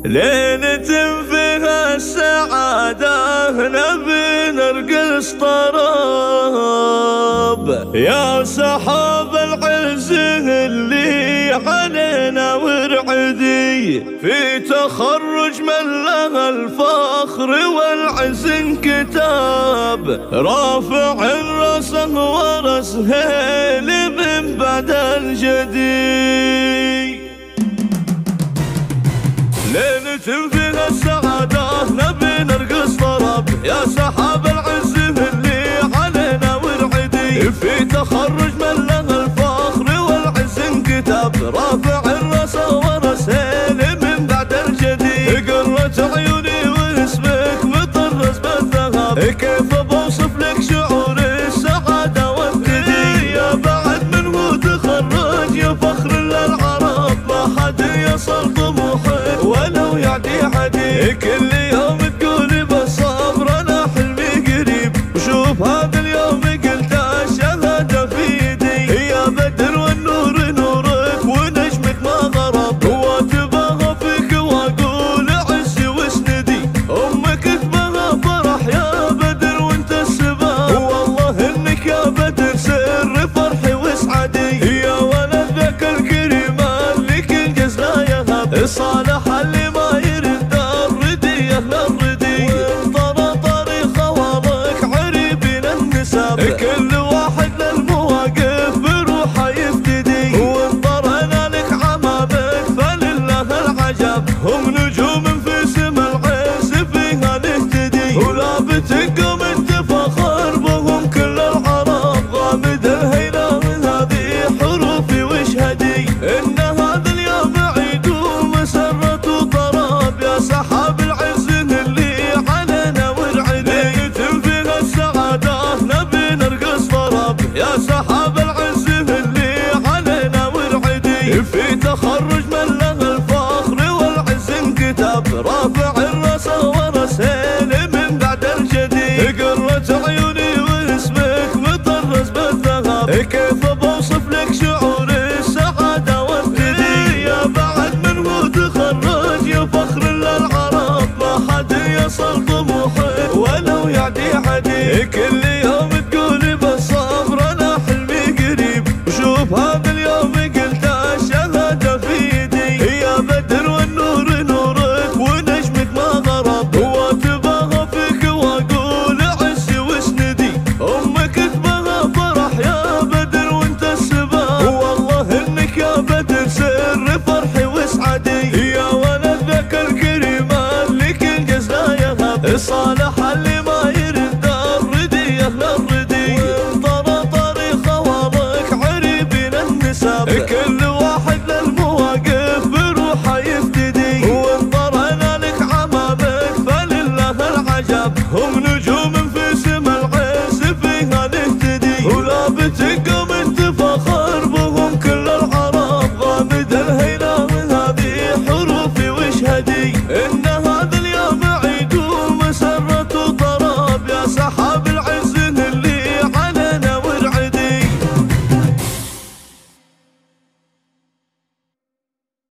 ليلة فيها السعادة نبي نرقص طراب، يا سحاب العز اللي علينا ورعدي، في تخرج من له الفخر والعز انكتاب، رافع راسه ورس هيل من بعد الجدي. ليلة فيها السعادة نبي نرقص طرب، يا سحاب العز اللي علينا ورعدي، في تخرج من له الفخر والعز انكتاب، رافع الراس ورس هيل من بعد الجدي. قرت عيوني واسمك مطرز بالذهب، كيف بوصف لك شعور السعادة والثدي، يا بعد منه تخرج يا فخر للعرب، ما حد يصل طموحك ولو يعدي عدي، كل يوم تقولي بالصبر انا حلمي قريب، وشوف هذا اليوم قلت الشهادة في يدي، يا بدر والنور نورك ونجمك ما غرب، واتباها فيك واقول عزي واسندي، امك تباها فرح يا بدر وانت السبب، والله انك يا بدر سر فرحي واسعدي، يا ولد ذاك الكريم اللي كل جزله يهب، صالح اللي ما يرد الردي اهل الردي، وانطر طريق خوالك عريبين النسب، كل واحد للمواقف بروحه يفتدي، وانطرنا لك عمامك فلله العجب، هم نجوم في سما العز فيها نهتدي، ولا بتقوم انت فخر بهم كل العرب، غامد الهيلة من هذه حروفي واشهدي، ان هذا اليوم عيد ومسرة وطراب، يا سحاب العز اللي علينا ورعدي، ليلة فيها السعادة نبي نرقص طرب، يا سحاب العز اللي علينا ورعدي، في تخرج من له الفخر والعز انكتاب، رافع الراس ورس هيل من بعد الجدي. قرت عيوني واسمك مطرز بالذهب، كيف بوصف لك شعور السعادة والثدي، يا بعد منه تخرج يا فخر للعرب، ما حد يصل طموحك ولو يعدي عدي، كل يوم تقولي بالصبر انا حلمي قريب، وشوف هذا اليوم قلت الشهادة في يدي، يا بدر والنور نورك ونجمك ما غرب، واتباها فيك واقول عزي واسندي، امك تباها فرح يا بدر وانت السبب، والله انك يا بدر سر فرحي واسعدي، يا ولد ذاك الكريم اللي كل جزله يهب، صالح اللي ما يرد الردي اهل الردي، وانطر طريق خوالك عريبين النسب، كل